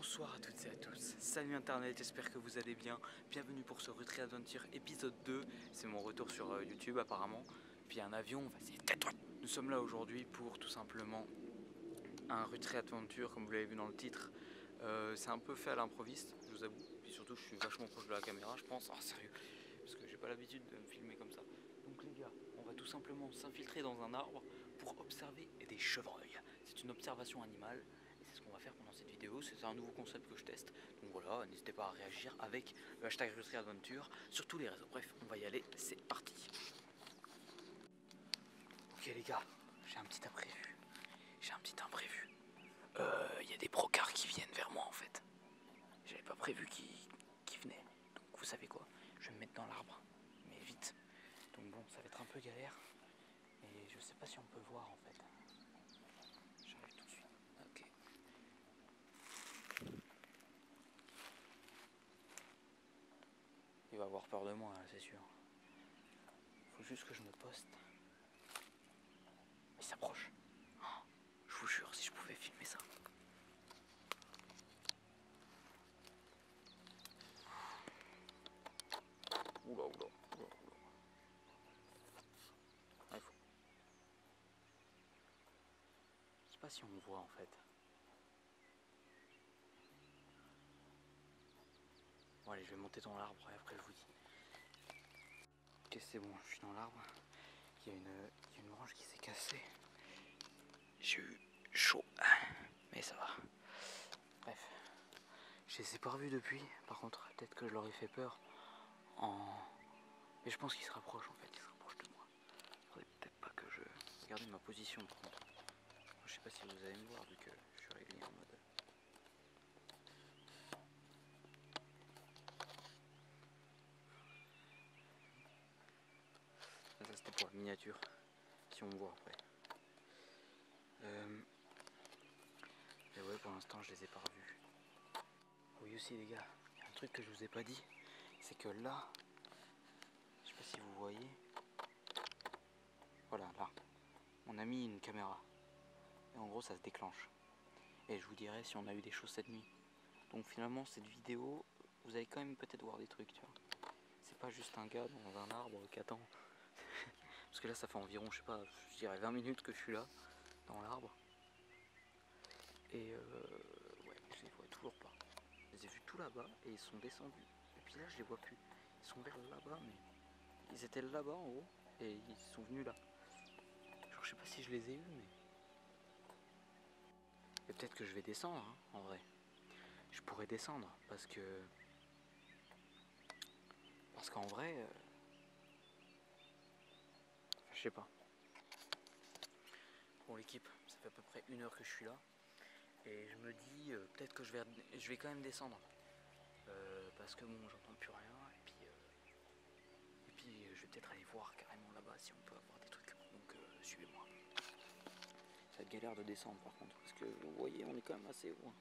Bonsoir à toutes et à tous, salut internet, j'espère que vous allez bien. Bienvenue pour ce Retrait Adventure épisode 2. C'est mon retour sur YouTube apparemment. Puis un avion, vas-y, tais-toi. Nous sommes là aujourd'hui pour tout simplement un Retrait Adventure, comme vous l'avez vu dans le titre. C'est un peu fait à l'improviste, je vous avoue. Puis surtout, je suis vachement proche de la caméra, je pense. Ah, sérieux, parce que j'ai pas l'habitude de me filmer comme ça. Donc les gars, on va tout simplement s'infiltrer dans un arbre pour observer des chevreuils. C'est une observation animale. Et c'est ce qu'on va faire pendant cette vidéo, c'est un nouveau concept que je teste. Donc voilà, n'hésitez pas à réagir avec le hashtag Retrait Adventure sur tous les réseaux. Bref, on va y aller, c'est parti. Ok les gars, j'ai un petit imprévu. Il y a des brocards qui viennent vers moi en fait. J'avais pas prévu qu'ils venaient. Donc vous savez quoi, je vais me mettre dans l'arbre, mais vite. Donc bon, ça va être un peu galère. Et je sais pas si on peut voir en fait. J'arrive tout de suite. Ok. Il va avoir peur de moi, c'est sûr. Faut juste que je me poste. Il s'approche. Oh, je vous jure, si je pouvais filmer ça. Oula. Ah, faut... Je sais pas si on me voit en fait. Bon allez, je vais monter dans l'arbre et après je vous dis. Ok, c'est bon, je suis dans l'arbre. Il y a une branche qui s'est cassée. J'ai eu chaud, mais ça va. Bref, je les ai pas revus depuis. Par contre, peut-être que je leur ai fait peur Mais je pense qu'ils se rapprochent en fait, ils se rapprochent de moi. Faudrait peut-être pas que je... Regardez ma position par contre. Je sais pas si vous allez me voir vu que je suis réglé en mode... Ça c'était pour la miniature, si on me voit après. Mais ouais, pour l'instant je les ai pas revus. Oui aussi les gars, il y a un truc que je vous ai pas dit, c'est que là, je sais pas si vous voyez, voilà là, on a mis une caméra. Et en gros ça se déclenche. Et je vous dirai si on a eu des choses cette nuit. Donc finalement cette vidéo, vous allez quand même peut-être voir des trucs, tu vois. C'est pas juste un gars dans un arbre qui attend. Parce que là ça fait environ, je sais pas, je dirais 20 minutes que je suis là, dans l'arbre. Et ouais, je les vois toujours pas. Je les ai vus tout là-bas et ils sont descendus. Et puis là je les vois plus. Ils sont vers là-bas mais ils étaient là-bas en haut et ils sont venus là. Genre je sais pas si je les ai eus mais... Et peut-être que je vais descendre hein, en vrai. Je pourrais descendre parce que... Parce qu'en vrai... je sais pas. Pour l'équipe, ça fait à peu près 1 heure que je suis là. Et je me dis peut-être que je vais quand même descendre. Parce que bon, j'entends plus rien. Et puis je vais peut-être aller voir carrément là-bas si on peut avoir des trucs. Donc suivez-moi. Ça va être galère de descendre par contre. Parce que vous voyez, on est quand même assez haut.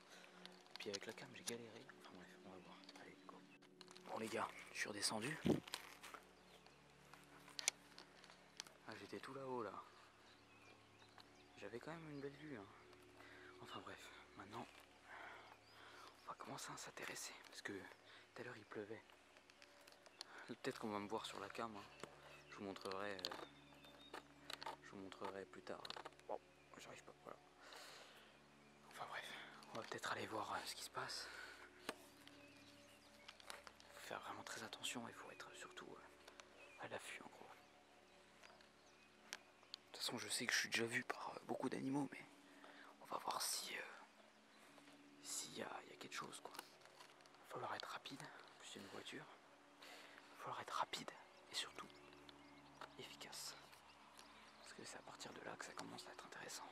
Puis avec la cam, j'ai galéré. Enfin bref, on va voir. Allez, go. Bon les gars, je suis redescendu. Ah, j'étais tout là-haut là. J'avais quand même une belle vue. Hein. Enfin bref, maintenant, on va commencer à s'intéresser. Parce que tout à l'heure il pleuvait. Peut-être qu'on va me voir sur la cam. Hein. Je vous montrerai plus tard. Bon, j'arrive pas, voilà. Enfin bref, on va peut-être aller voir ce qui se passe. Il faut faire vraiment très attention, il faut être surtout à l'affût en gros. De toute façon, je sais que je suis déjà vu par beaucoup d'animaux, mais on va voir s'il y a quelque chose quoi. Il va falloir être rapide, c'est une voiture. Il va falloir être rapide et surtout efficace. Parce que c'est à partir de là que ça commence à être intéressant.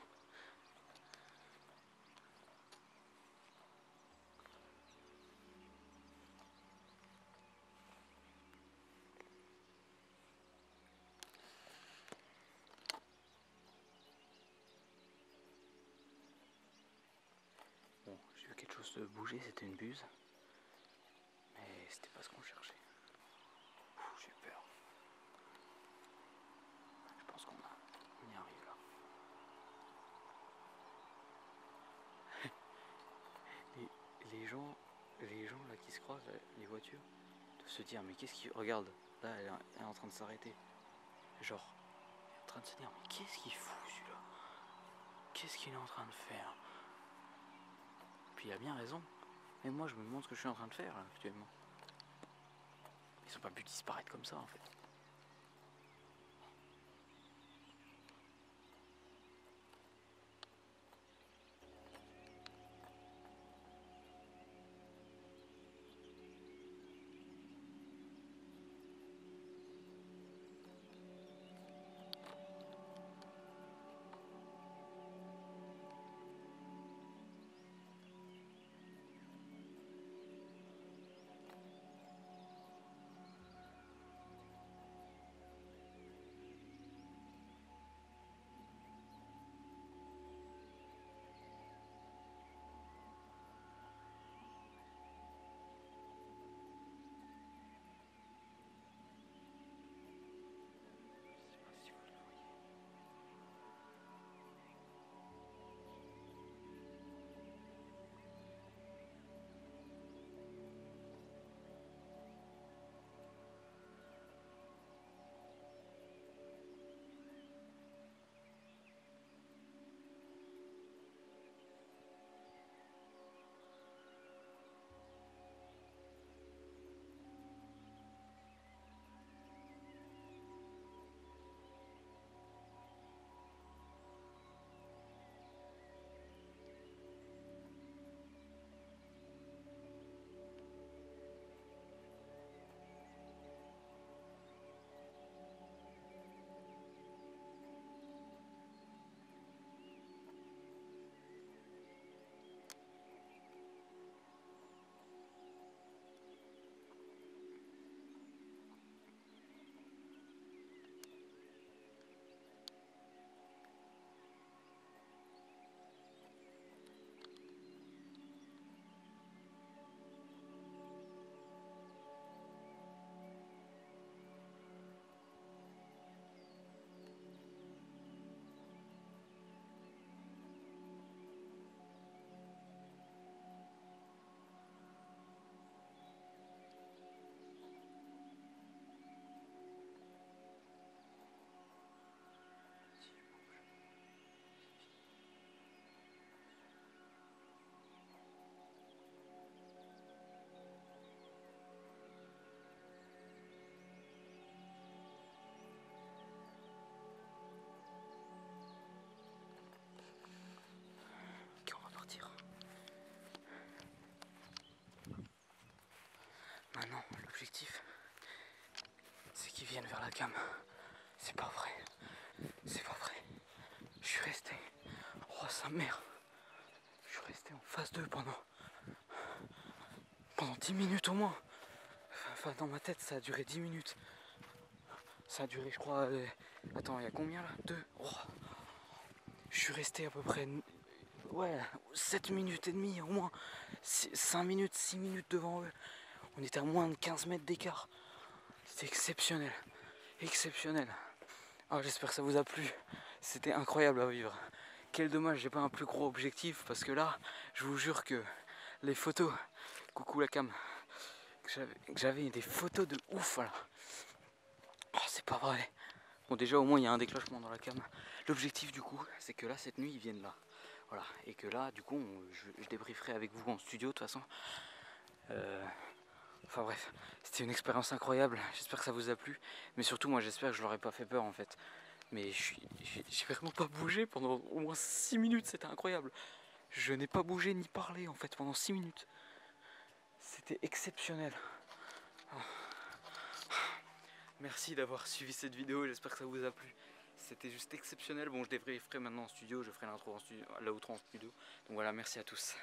Bon, j'ai vu quelque chose bouger, c'était une buse. Mais c'était pas ce qu'on cherchait. J'ai peur. Je pense qu'on y arrive là. les les gens là qui se croisent, là, les voitures, doivent se dire mais qu'est-ce qui... Regarde, là elle est en train de s'arrêter. Genre, elle est en train de se dire mais qu'est-ce qu'il fout celui-là? Qu'est-ce qu'il est en train de faire? Puis il a bien raison. Et moi je me demande ce que je suis en train de faire là actuellement. Ils ont pas pu disparaître comme ça en fait. Ok, on va partir. Maintenant, l'objectif, c'est qu'ils viennent vers la cam. C'est pas vrai. C'est pas vrai. Je suis resté. Oh sa mère. Je suis resté en phase 2 pendant 10 minutes au moins. Enfin, dans ma tête, ça a duré 10 minutes. Ça a duré, je crois... Attends, il y a combien là? 2. Oh. Je suis resté à peu près... Ouais, 7 minutes et demie au moins. 5 minutes, 6 minutes devant eux. On était à moins de 15 mètres d'écart. C'était exceptionnel. Exceptionnel. Ah, j'espère que ça vous a plu. C'était incroyable à vivre. Quel dommage, j'ai pas un plus gros objectif parce que là, je vous jure que les photos, coucou la cam, que j'avais des photos de ouf là. Oh, c'est pas vrai. Bon, déjà au moins il y a un déclenchement dans la cam. L'objectif du coup, c'est que là cette nuit ils viennent là. Voilà, et que là du coup je débrieferai avec vous en studio de toute façon. Enfin bref, c'était une expérience incroyable. J'espère que ça vous a plu, mais surtout moi j'espère que je leur ai pas fait peur en fait. Mais j'ai vraiment pas bougé pendant au moins 6 minutes, c'était incroyable. Je n'ai pas bougé ni parlé en fait pendant 6 minutes. C'était exceptionnel. Oh. Merci d'avoir suivi cette vidéo, j'espère que ça vous a plu. C'était juste exceptionnel. Bon, je débrieferai maintenant en studio, je ferai l'intro en studio, l'outro en studio. Donc voilà, merci à tous.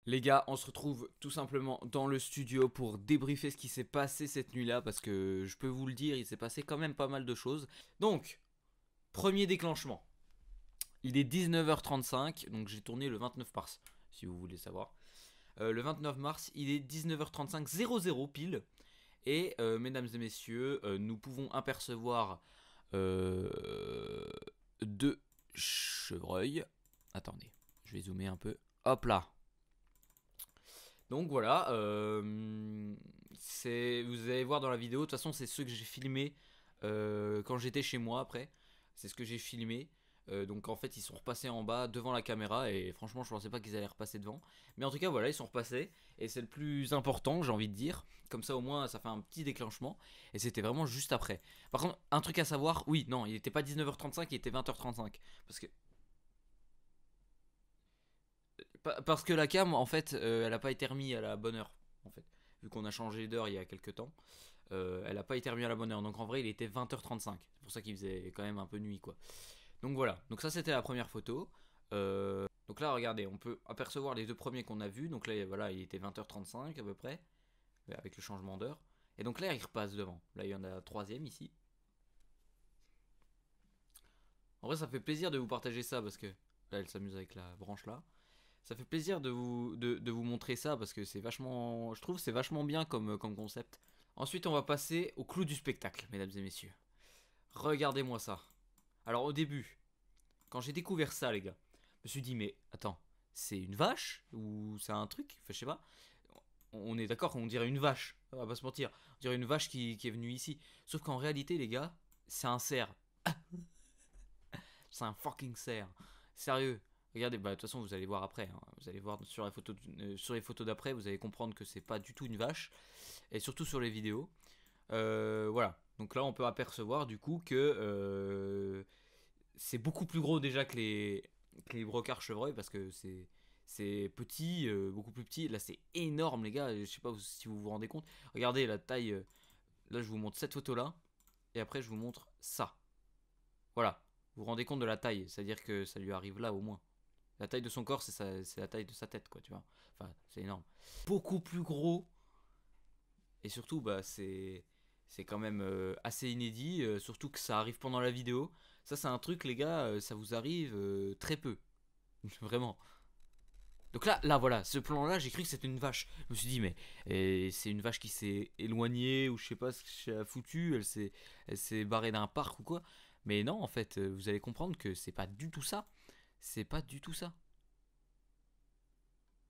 Les gars, on se retrouve tout simplement dans le studio pour débriefer ce qui s'est passé cette nuit-là, parce que je peux vous le dire, il s'est passé quand même pas mal de choses. Donc, premier déclenchement. Il est 19h35, donc j'ai tourné le 29 mars, si vous voulez savoir. Le 29 mars, il est 19h35, 00 pile. Et mesdames et messieurs, nous pouvons apercevoir deux chevreuils. Attendez, je vais zoomer un peu. Hop là. Donc voilà, vous allez voir dans la vidéo, de toute façon c'est ceux que j'ai filmés quand j'étais chez moi après. C'est ce que j'ai filmé. Donc en fait ils sont repassés en bas devant la caméra et franchement je pensais pas qu'ils allaient repasser devant. Mais en tout cas voilà, ils sont repassés et c'est le plus important, j'ai envie de dire. Comme ça au moins ça fait un petit déclenchement et c'était vraiment juste après. Par contre un truc à savoir, oui non il n'était pas 19h35, il était 20h35. Parce que la cam en fait elle a pas été remise à la bonne heure en fait. Vu qu'on a changé d'heure il y a quelques temps. Elle a pas été remise à la bonne heure. Donc en vrai il était 20h35. C'est pour ça qu'il faisait quand même un peu nuit quoi. Donc voilà, donc ça c'était la première photo. Donc là regardez, on peut apercevoir les deux premiers qu'on a vus. Donc là voilà, il était 20h35 à peu près, avec le changement d'heure. Et donc là il repasse devant. Là il y en a un troisième ici. En vrai ça fait plaisir de vous partager ça parce que là elle s'amuse avec la branche là. Ça fait plaisir de vous montrer ça parce que c'est vachement, je trouve c'est vachement bien comme concept. Ensuite on va passer au clou du spectacle, mesdames et messieurs. Regardez-moi ça. Alors au début, quand j'ai découvert ça, les gars, je me suis dit, mais attends, c'est une vache ou c'est un truc? Enfin, je sais pas. On est d'accord qu'on dirait une vache, on va pas se mentir. On dirait une vache qui est venue ici. Sauf qu'en réalité, les gars, c'est un cerf. C'est un fucking cerf. Sérieux. Regardez, bah de toute façon, vous allez voir après. Hein. Vous allez voir sur les photos d'après, vous allez comprendre que c'est pas du tout une vache. Et surtout sur les vidéos. Voilà. Donc là, on peut apercevoir du coup que c'est beaucoup plus gros déjà que les brocards chevreuils parce que c'est petit, beaucoup plus petit. Là, c'est énorme, les gars. Je sais pas si vous vous rendez compte. Regardez la taille. Là, je vous montre cette photo là. Et après, je vous montre ça. Voilà. Vous vous rendez compte de la taille. C'est-à-dire que ça lui arrive là au moins. La taille de son corps, c'est la taille de sa tête, quoi, tu vois. Enfin, c'est énorme. Beaucoup plus gros. Et surtout, bah, c'est quand même assez inédit. Surtout que ça arrive pendant la vidéo. Ça, c'est un truc, les gars, ça vous arrive très peu. Vraiment. Donc là, voilà, ce plan-là, j'ai cru que c'était une vache. Je me suis dit, mais c'est une vache qui s'est éloignée ou je sais pas ce qu'elle a foutu. Elle s'est barrée d'un parc ou quoi. Mais non, en fait, vous allez comprendre que c'est pas du tout ça. C'est pas du tout ça.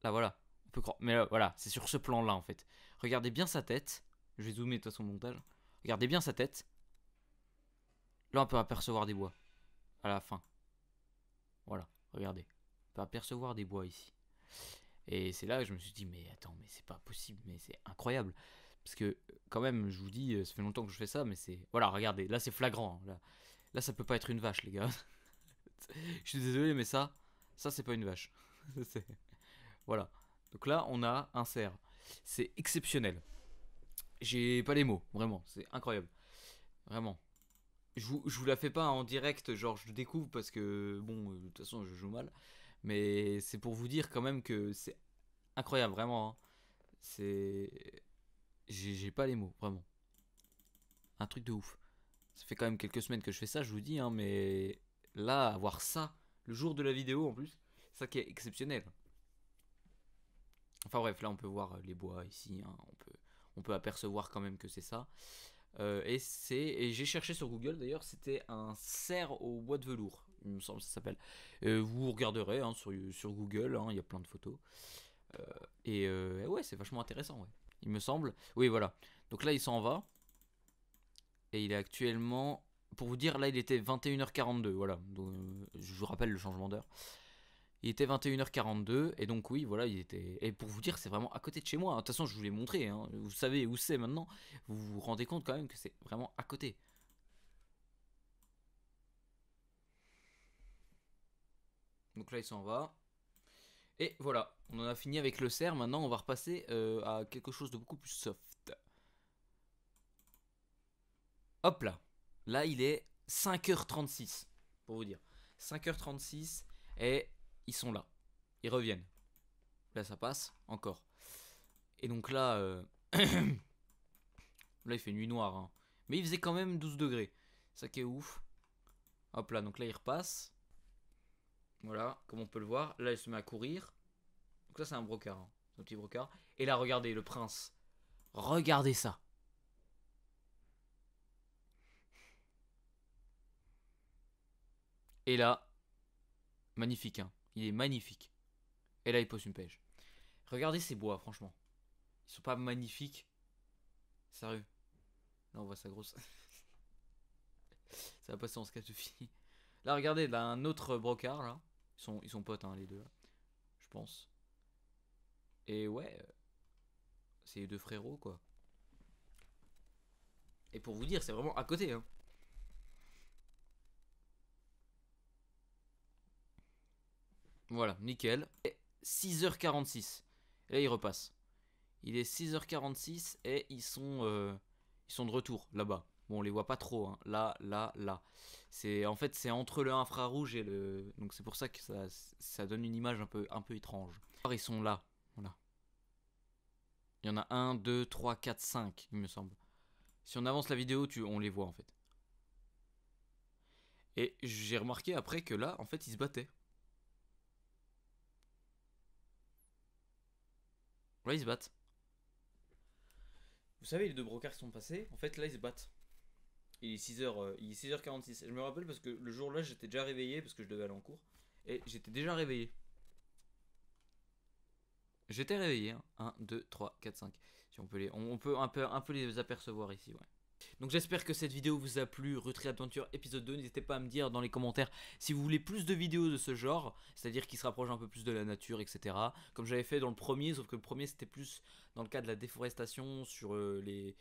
Là, voilà. On peut croire. Mais voilà, c'est sur ce plan-là, en fait. Regardez bien sa tête. Je vais zoomer de toute façon au montage. Regardez bien sa tête. Là, on peut apercevoir des bois. À la fin. Voilà, regardez. On peut apercevoir des bois ici. Et c'est là que je me suis dit, mais attends, mais c'est pas possible, mais c'est incroyable. Parce que, quand même, je vous dis, ça fait longtemps que je fais ça, mais c'est. Voilà, regardez, là c'est flagrant. Là, ça peut pas être une vache, les gars. Je suis désolé, mais ça c'est pas une vache. Voilà. Donc là, on a un cerf. C'est exceptionnel. J'ai pas les mots, vraiment, c'est incroyable. Vraiment. Je vous la fais pas en direct, genre je le découvre parce que, bon, de toute façon, je joue mal. Mais c'est pour vous dire quand même que c'est incroyable, vraiment. Hein. C'est. J'ai pas les mots, vraiment. Un truc de ouf. Ça fait quand même quelques semaines que je fais ça, je vous dis, hein, mais là, avoir ça, le jour de la vidéo en plus, c'est ça qui est exceptionnel. Enfin bref, là on peut voir les bois ici, hein, on peut apercevoir quand même que c'est ça. Et j'ai cherché sur Google d'ailleurs, c'était un cerf au bois de velours, il me semble que ça s'appelle. Vous regarderez hein, sur Google, hein, il y a plein de photos. Et ouais, c'est vachement intéressant, ouais. Il me semble. Oui, voilà. Donc là, il s'en va. Et il est actuellement. Pour vous dire, là, il était 21h42. Voilà. Donc, je vous rappelle le changement d'heure. Il était 21h42. Et donc, oui, voilà, il était. Et pour vous dire, c'est vraiment à côté de chez moi. De toute façon, je vous l'ai montré. Hein. Vous savez où c'est maintenant. Vous vous rendez compte quand même que c'est vraiment à côté. Donc là, il s'en va. Et voilà, on en a fini avec le cerf. Maintenant, on va repasser à quelque chose de beaucoup plus soft. Hop là. Là, il est 5h36. Pour vous dire. 5h36. Et ils sont là. Ils reviennent. Là ça passe, encore. Et donc là, là il fait nuit noire, hein. Mais il faisait quand même 12 degrés. Ça qui est ouf. Hop là, donc là il repasse. Voilà, comme on peut le voir. Là il se met à courir. Donc ça c'est un brocard, hein. Un petit brocard. Et là regardez, le prince. Regardez ça. Et là, magnifique, hein. Il est magnifique. Et là il pose une pêche. Regardez ces bois, franchement. Ils sont pas magnifiques. Sérieux. Là on voit sa grosse. Ça va passer en sketch de fille. Là regardez, là un autre brocard là. Ils sont potes, hein, les deux là. Je pense. Et ouais. C'est les deux frérots quoi. Et pour vous dire, c'est vraiment à côté, hein. Voilà, nickel. Et 6h46. Et là, il repasse. Il est 6h46 et ils sont de retour là-bas. Bon, on les voit pas trop, hein. Là, là, là. En fait, c'est entre le infrarouge et le. Donc c'est pour ça que ça donne une image un peu étrange. Alors, ils sont là. Voilà. Il y en a 1, 2, 3, 4, 5, il me semble. Si on avance la vidéo, on les voit en fait. Et j'ai remarqué après que là, en fait, ils se battaient. Là, ils se battent. Vous savez, les deux brocards qui sont passés, en fait, là, ils se battent. Il est 6h46. Et je me rappelle parce que le jour-là, j'étais déjà réveillé parce que je devais aller en cours. Et j'étais déjà réveillé. J'étais réveillé, hein. 1, 2, 3, 4, 5. Si on peut un peu les apercevoir ici, ouais. Donc j'espère que cette vidéo vous a plu, Retrait Adventure épisode 2, n'hésitez pas à me dire dans les commentaires si vous voulez plus de vidéos de ce genre, c'est-à-dire qui se rapprochent un peu plus de la nature, etc. Comme j'avais fait dans le premier, sauf que le premier c'était plus dans le cas de la déforestation, sur les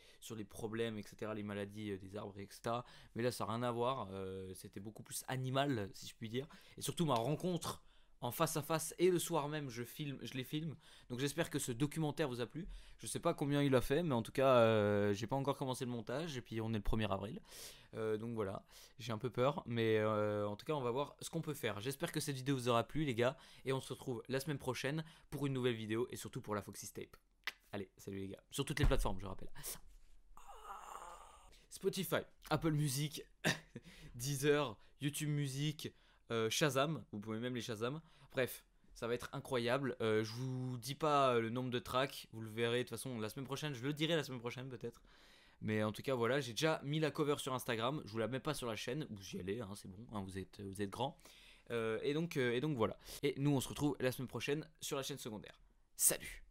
problèmes, etc., les maladies des arbres, etc. Mais là ça n'a rien à voir, c'était beaucoup plus animal si je puis dire, et surtout ma rencontre en face à face et le soir même je les filme. Donc j'espère que ce documentaire vous a plu. Je sais pas combien il a fait, mais en tout cas j'ai pas encore commencé le montage et puis on est le 1er avril. Donc voilà, j'ai un peu peur, mais en tout cas on va voir ce qu'on peut faire. J'espère que cette vidéo vous aura plu les gars, et on se retrouve la semaine prochaine pour une nouvelle vidéo et surtout pour la Foxy Tape. Allez, salut les gars, sur toutes les plateformes je rappelle. Spotify, Apple Music, Deezer, YouTube Music, Shazam, vous pouvez même les Shazam. Bref, ça va être incroyable. Je vous dis pas le nombre de tracks, vous le verrez de toute façon la semaine prochaine. Je le dirai la semaine prochaine peut-être. Mais en tout cas voilà, j'ai déjà mis la cover sur Instagram. Je vous la mets pas sur la chaîne, vous y allez, hein, c'est bon, hein, vous êtes grands. Et donc voilà. Et nous on se retrouve la semaine prochaine sur la chaîne secondaire. Salut!